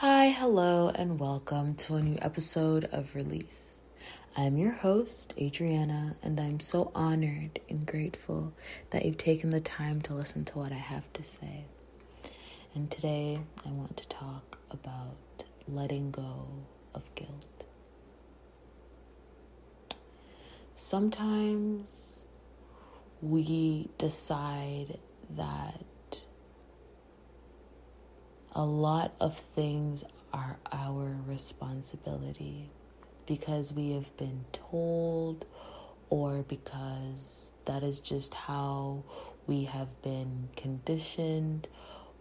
Hi, hello, and welcome to a new episode of Release. I'm your host, Adriana, and I'm so honored and grateful that you've taken the time to listen to what I have to say. And today, I want to talk about letting go of guilt. Sometimes we decide that a lot of things are our responsibility because we have been told or because that is just how we have been conditioned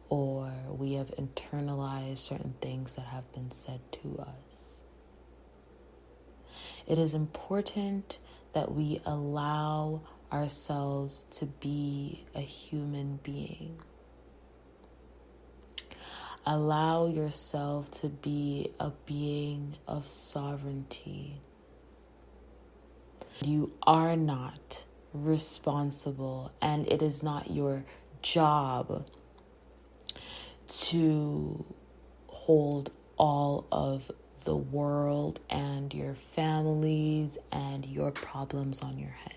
or we have internalized certain things that have been said to us. It is important that we allow ourselves to be a human being. Allow yourself to be a being of sovereignty. You are not responsible, and it is not your job to hold all of the world and your families and your problems on your head.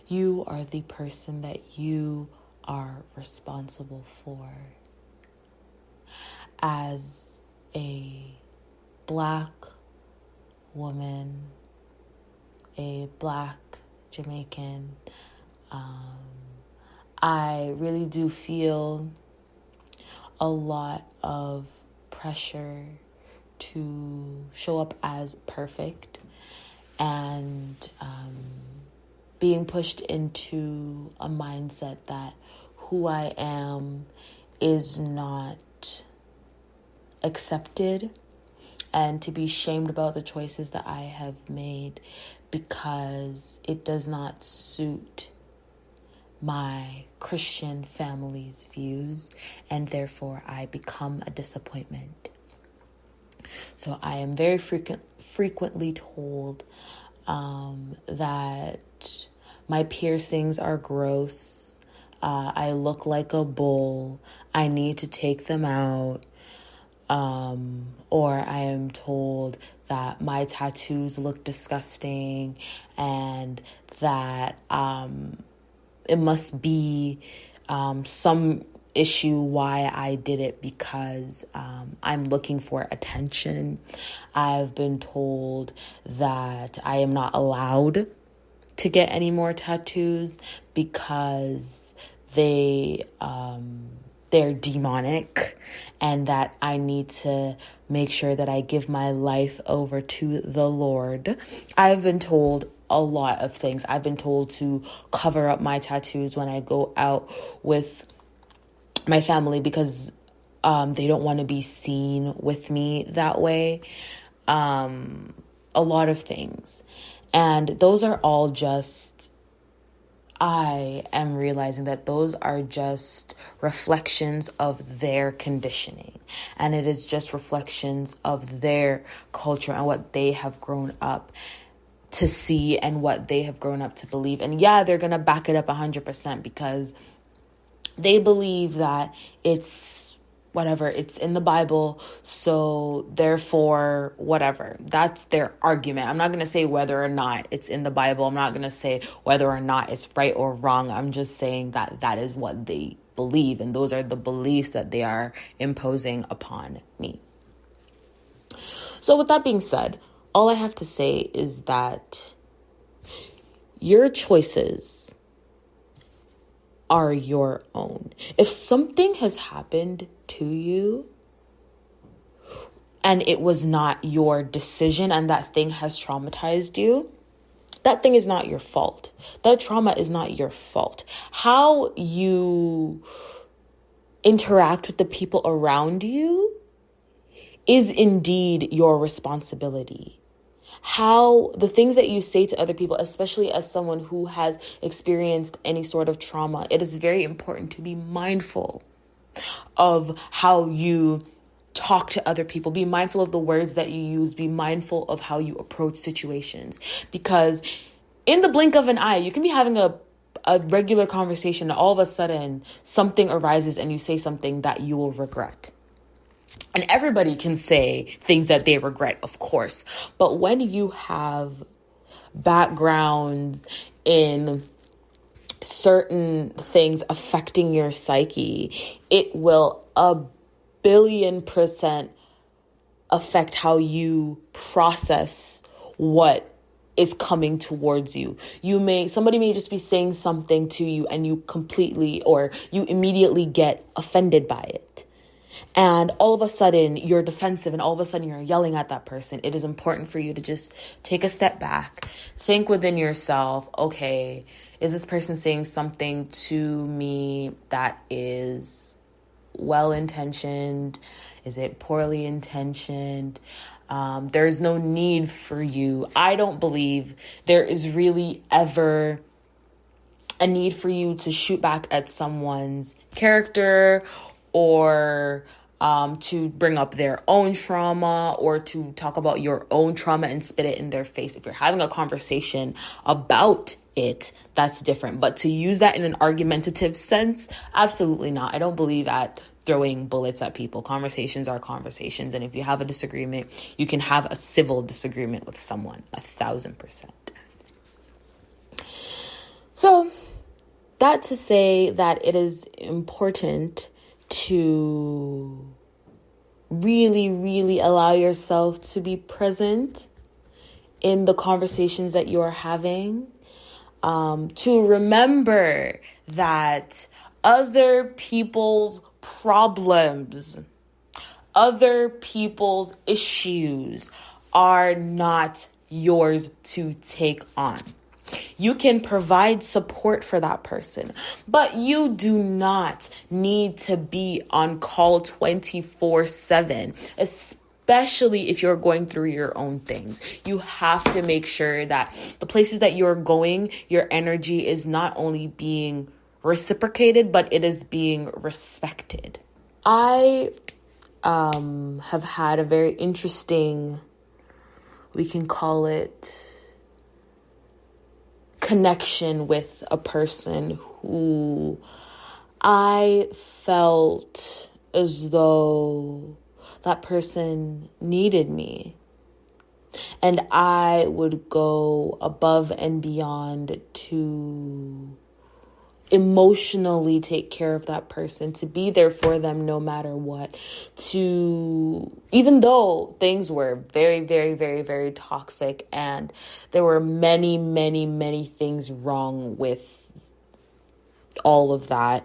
You are the person that you are responsible for. As a Black woman, a Black Jamaican, I really do feel a lot of pressure to show up as perfect and being pushed into a mindset that who I am is not accepted and to be shamed about the choices that I have made because it does not suit my Christian family's views, and therefore I become a disappointment. So I am very frequently told that my piercings are gross, I look like a bull, I need to take them out, or I am told that my tattoos look disgusting and that it must be some issue why I did it because I'm looking for attention. I've been told that I am not allowed to get any more tattoos because they're demonic and that I need to make sure that I give my life over to the Lord. I've been told a lot of things. I've been told to cover up my tattoos when I go out with my family because they don't want to be seen with me that way. A lot of things. And those are all just, I am realizing that those are just reflections of their conditioning. And it is just reflections of their culture and what they have grown up to see and what they have grown up to believe. And yeah, they're going to back it up 100% because they believe that it's whatever, it's in the Bible, so therefore whatever. That's their argument. I'm not going to say whether or not it's in the Bible. I'm not going to say whether or not it's right or wrong. I'm just saying that that is what they believe, and those are the beliefs that they are imposing upon me. So with that being said, all I have to say is that your choices are your own. If something has happened to you and it was not your decision and that thing has traumatized you, that thing is not your fault. That trauma is not your fault. How you interact with the people around you is indeed your responsibility. How the things that you say to other people, especially as someone who has experienced any sort of trauma, it is very important to be mindful of how you talk to other people. Be mindful of the words that you use. Be mindful of how you approach situations. Because in the blink of an eye, you can be having a regular conversation and all of a sudden something arises and you say something that you will regret. And everybody can say things that they regret, of course. But when you have backgrounds in certain things affecting your psyche, it will 1,000,000,000% affect how you process what is coming towards you. Somebody may just be saying something to you and you immediately get offended by it. And all of a sudden you're defensive and all of a sudden you're yelling at that person. It is important for you to just take a step back, think within yourself, okay, is this person saying something to me that is well-intentioned? Is it poorly intentioned? There's no need for you. I don't believe there is really ever a need for you to shoot back at someone's character or to bring up their own trauma or to talk about your own trauma and spit it in their face. If you're having a conversation about it, that's different. But to use that in an argumentative sense, absolutely not. I don't believe at throwing bullets at people. Conversations are conversations. And if you have a disagreement, you can have a civil disagreement with someone, 1,000%. So that to say that it is important to really, really allow yourself to be present in the conversations that you are having, to remember that other people's problems, other people's issues are not yours to take on. You can provide support for that person, but you do not need to be on call 24/7, especially if you're going through your own things. You have to make sure that the places that you're going, your energy is not only being reciprocated, but it is being respected. I have had a very interesting, we can call it, connection with a person who I felt as though that person needed me. And I would go above and beyond to emotionally take care of that person, to be there for them no matter what, even though things were very, very, very, very toxic and there were many, many, many things wrong with all of that.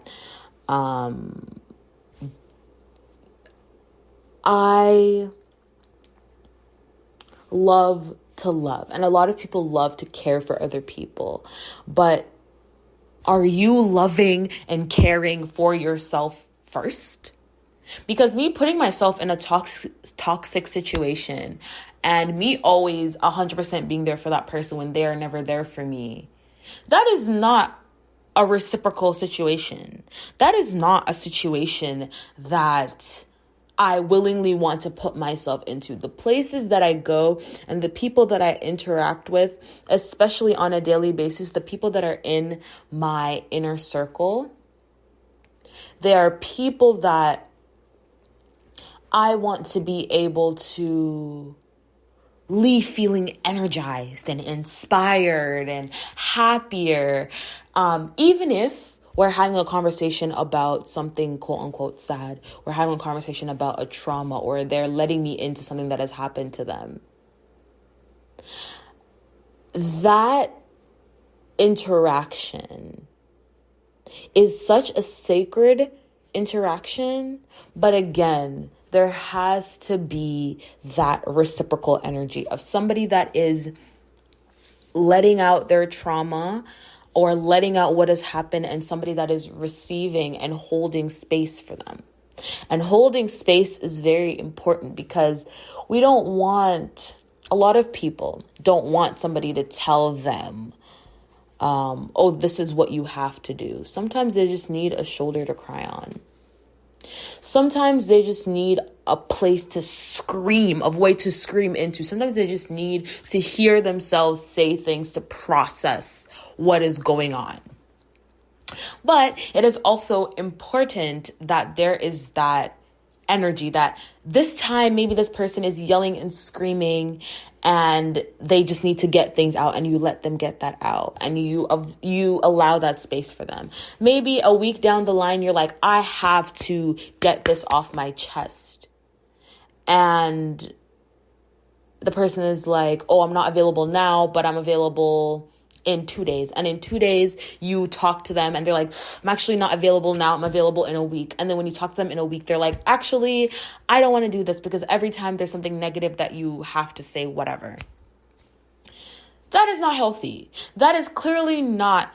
I love to love, and a lot of people love to care for other people, but are you loving and caring for yourself first? Because me putting myself in a toxic situation and me always 100% being there for that person when they are never there for me, that is not a reciprocal situation. That is not a situation that I willingly want to put myself into. The places that I go and the people that I interact with, especially on a daily basis, the people that are in my inner circle, they are people that I want to be able to leave feeling energized and inspired and happier, even if we're having a conversation about something quote unquote sad. We're having a conversation about a trauma, or they're letting me into something that has happened to them. That interaction is such a sacred interaction, but again, there has to be that reciprocal energy of somebody that is letting out their trauma or letting out what has happened, and somebody that is receiving and holding space for them. And holding space is very important because a lot of people don't want somebody to tell them, oh, this is what you have to do. Sometimes they just need a shoulder to cry on. Sometimes they just need a place to scream, a way to scream into. Sometimes they just need to hear themselves say things to process what is going on. But it is also important that there is that energy that this time maybe this person is yelling and screaming and they just need to get things out, and you let them get that out and you allow that space for them. Maybe a week down the line, you're like, I have to get this off my chest. And the person is like, oh, I'm not available now, but I'm available in 2 days. And in 2 days, you talk to them and they're like, I'm actually not available now. I'm available in a week. And then when you talk to them in a week, they're like, actually, I don't want to do this because every time there's something negative that you have to say, whatever. That is not healthy. That is clearly not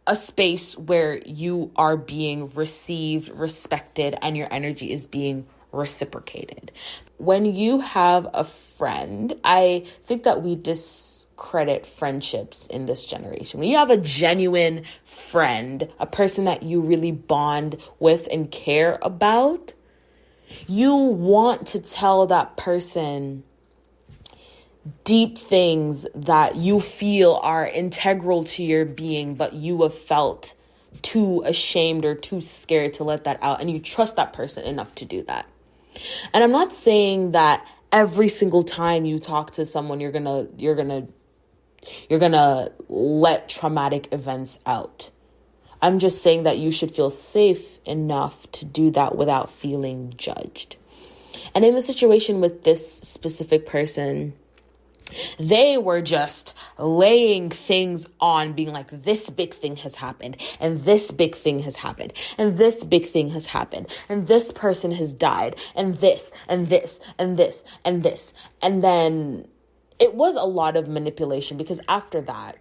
a space where you are being received, respected, and your energy is being reciprocated. When you have a friend, I think that we discredit friendships in this generation. When you have a genuine friend, a person that you really bond with and care about, you want to tell that person deep things that you feel are integral to your being, but you have felt too ashamed or too scared to let that out, and you trust that person enough to do that. And I'm not saying that every single time you talk to someone you're gonna let traumatic events out. I'm just saying that you should feel safe enough to do that without feeling judged. And in the situation with this specific person, they were just laying things on, being like, this big thing has happened, and this big thing has happened, and this big thing has happened, and this person has died, and this, and this, and this, and this. And then it was a lot of manipulation, because after that,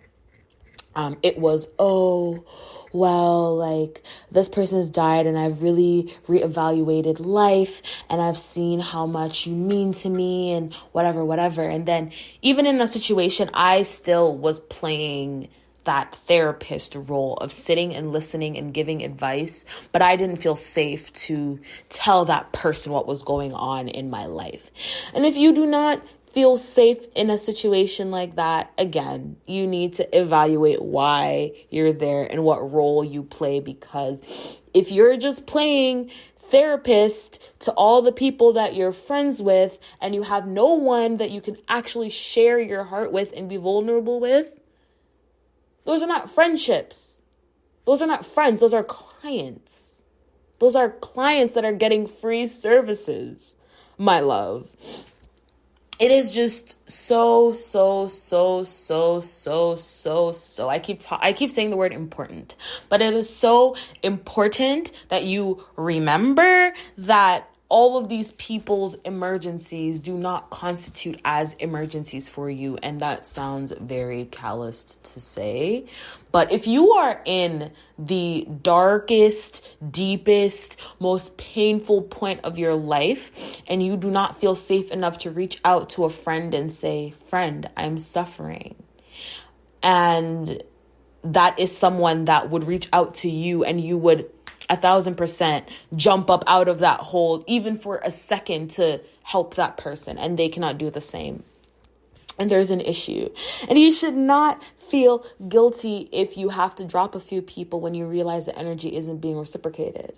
it was, oh, well, like, this person has died and I've really reevaluated life and I've seen how much you mean to me and whatever. And then even in that situation, I still was playing that therapist role of sitting and listening and giving advice, but I didn't feel safe to tell that person what was going on in my life. And if you do not feel safe in a situation like that, again, you need to evaluate why you're there and what role you play, because if you're just playing therapist to all the people that you're friends with and you have no one that you can actually share your heart with and be vulnerable with, those are not friendships. Those are not friends. Those are clients. Those are clients that are getting free services, my love. It is just so. I keep saying the word important, but it is so important that you remember that all of these people's emergencies do not constitute as emergencies for you. And that sounds very calloused to say. But if you are in the darkest, deepest, most painful point of your life and you do not feel safe enough to reach out to a friend and say, friend, I'm suffering. And that is someone that would reach out to you and you would 1,000% jump up out of that hole, even for a second, to help that person, and they cannot do the same. And there's an issue. And you should not feel guilty if you have to drop a few people when you realize the energy isn't being reciprocated.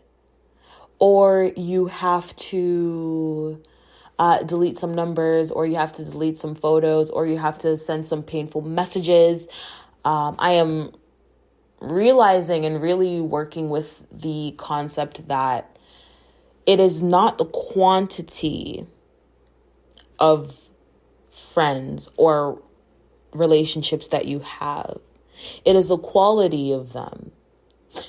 Or you have to delete some numbers, or you have to delete some photos, or you have to send some painful messages. I am realizing and really working with the concept that it is not the quantity of friends or relationships that you have. It is the quality of them.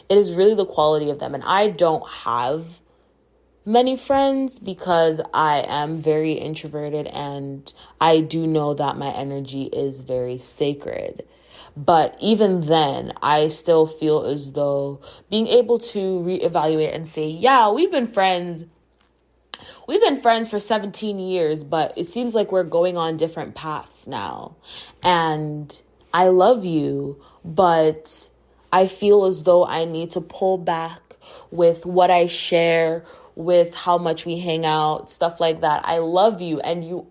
It is really the quality of them. And I don't have many friends because I am very introverted, and I do know that my energy is very sacred. But even then, I still feel as though being able to reevaluate and say, yeah, we've been friends for 17 years, but it seems like we're going on different paths now. And I love you, but I feel as though I need to pull back with what I share, with how much we hang out, stuff like that. I love you, and you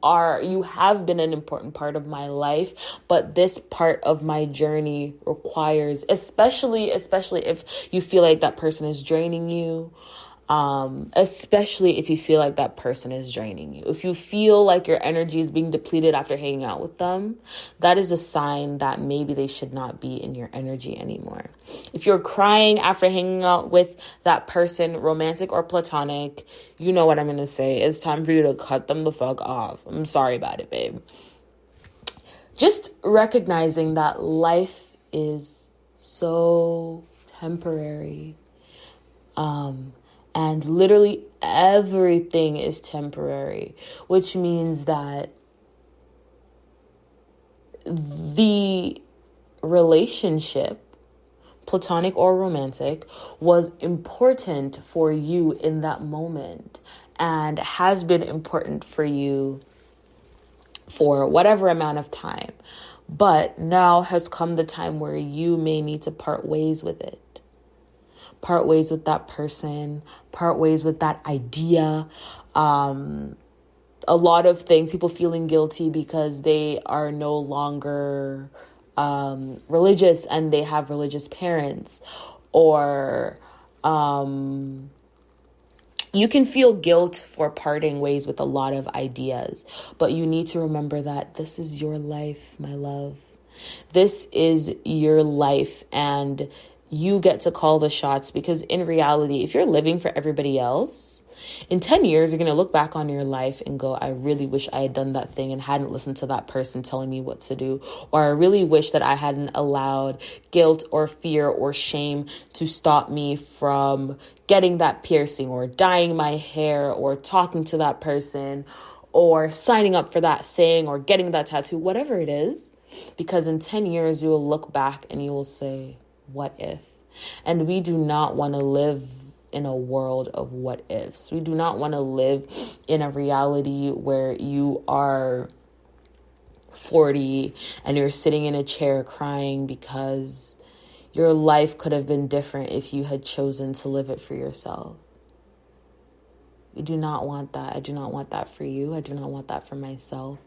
have been an important part of my life, but this part of my journey requires, especially if you feel like that person is draining you, especially if you feel like that person is draining you. If you feel like your energy is being depleted after hanging out with them, that is a sign that maybe they should not be in your energy anymore. If you're crying after hanging out with that person, romantic or platonic, you know what I'm going to say. It's time for you to cut them the fuck off. I'm sorry about it, babe. Just recognizing that life is so temporary. And literally everything is temporary, which means that the relationship, platonic or romantic, was important for you in that moment and has been important for you for whatever amount of time. But now has come the time where you may need to part ways with it. Part ways with that person, part ways with that idea. A lot of things, people feeling guilty because they are no longer religious and they have religious parents. Or you can feel guilt for parting ways with a lot of ideas. But you need to remember that this is your life, my love. This is your life, and you get to call the shots, because in reality, if you're living for everybody else, in 10 years, you're going to look back on your life and go, I really wish I had done that thing and hadn't listened to that person telling me what to do. Or I really wish that I hadn't allowed guilt or fear or shame to stop me from getting that piercing or dyeing my hair or talking to that person or signing up for that thing or getting that tattoo, whatever it is. Because in 10 years, you will look back and you will say, what if? And we do not want to live in a world of what ifs. We do not want to live in a reality where you are 40 and you're sitting in a chair crying because your life could have been different if you had chosen to live it for yourself. We do not want that. I do not want that for you. I do not want that for myself.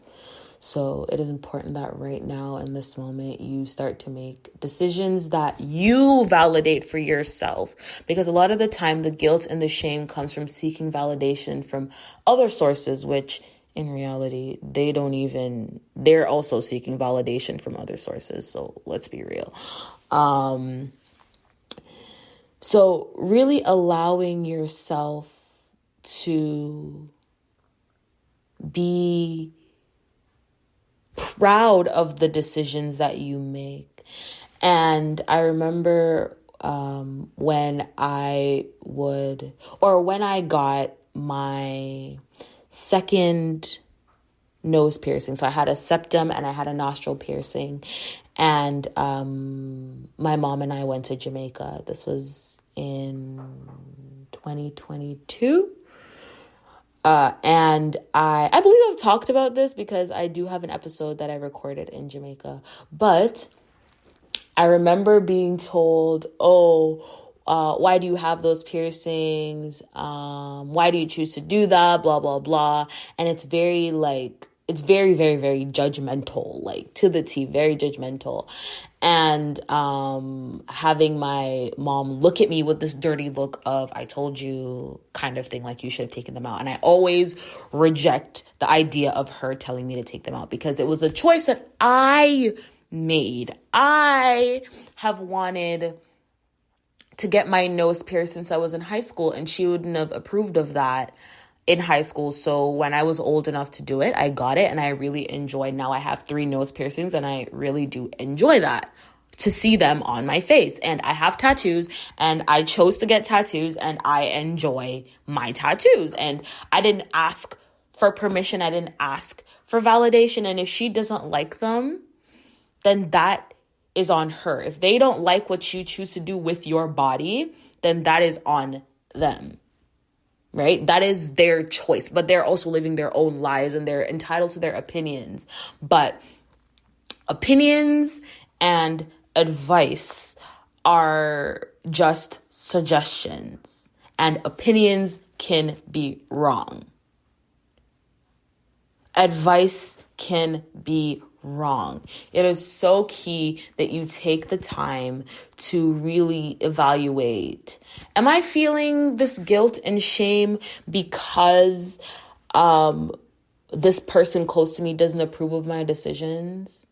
So it is important that right now in this moment, you start to make decisions that you validate for yourself. Because a lot of the time, the guilt and the shame comes from seeking validation from other sources, which in reality, they're also seeking validation from other sources. So let's be real. So really allowing yourself to be proud of the decisions that you make. And I remember when I got my second nose piercing. So I had a septum and I had a nostril piercing. And my mom and I went to Jamaica. This was in 2022. And I believe I've talked about this because I do have an episode that I recorded in Jamaica. But I remember being told, why do you have those piercings? Why do you choose to do that? Blah, blah, blah. And it's very, very, very judgmental, to the T, very judgmental. And having my mom look at me with this dirty look of, I told you kind of thing, like you should have taken them out. And I always reject the idea of her telling me to take them out because it was a choice that I made. I have wanted to get my nose pierced since I was in high school, and she wouldn't have approved of that in high school. So when I was old enough to do it, I got it and I really enjoyed. Now I have 3 nose piercings and I really do enjoy that, to see them on my face. And I have tattoos and I chose to get tattoos and I enjoy my tattoos. And I didn't ask for permission. I didn't ask for validation. And if she doesn't like them, then that is on her. If they don't like what you choose to do with your body, then that is on them. Right? That is their choice, but they're also living their own lives and they're entitled to their opinions. But opinions and advice are just suggestions, and opinions can be wrong. Advice can be wrong. It is so key that you take the time to really evaluate. Am I feeling this guilt and shame because this person close to me doesn't approve of my decisions?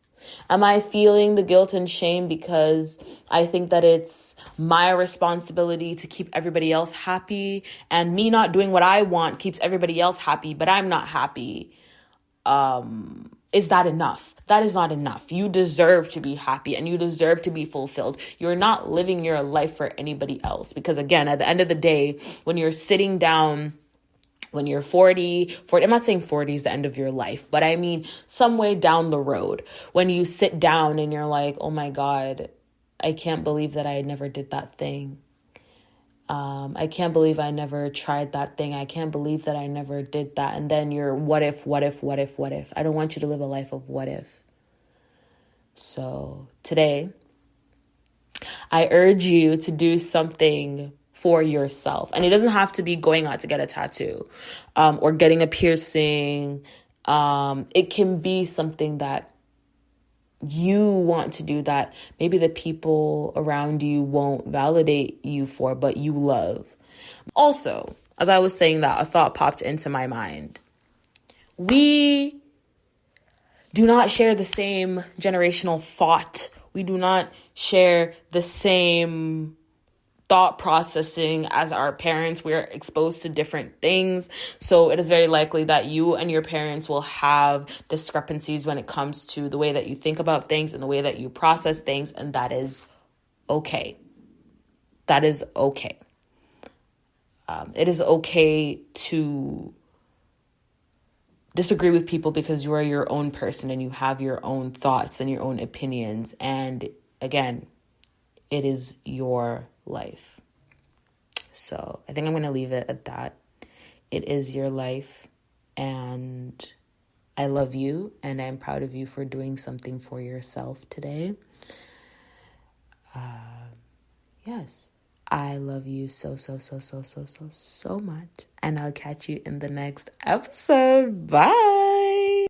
Am I feeling the guilt and shame because I think that it's my responsibility to keep everybody else happy, and me not doing what I want keeps everybody else happy, but I'm not happy? Is that enough? That is not enough. You deserve to be happy and you deserve to be fulfilled. You're not living your life for anybody else, because again, at the end of the day, when you're sitting down, when you're 40, I'm not saying 40 is the end of your life, but I mean some way down the road, when you sit down and you're like, oh my God, I can't believe that I never did that thing. I can't believe I never tried that thing. I can't believe that I never did that. And then you're what if? I don't want you to live a life of what if. So today, I urge you to do something for yourself. And it doesn't have to be going out to get a tattoo or getting a piercing. It can be something that you want to do that maybe the people around you won't validate you for, but you love. Also, as I was saying that, a thought popped into my mind. We do not share the same generational thought. We do not share the same thought processing as our parents. We're exposed to different things. So it is very likely that you and your parents will have discrepancies when it comes to the way that you think about things and the way that you process things. And that is okay. That is okay. It is okay to disagree with people because you are your own person and you have your own thoughts and your own opinions. And again, it is your life. So I think I'm going to leave it at that. It is your life, and I love you, and I'm proud of you for doing something for yourself today. Yes, I love you so much, and I'll catch you in the next episode. Bye.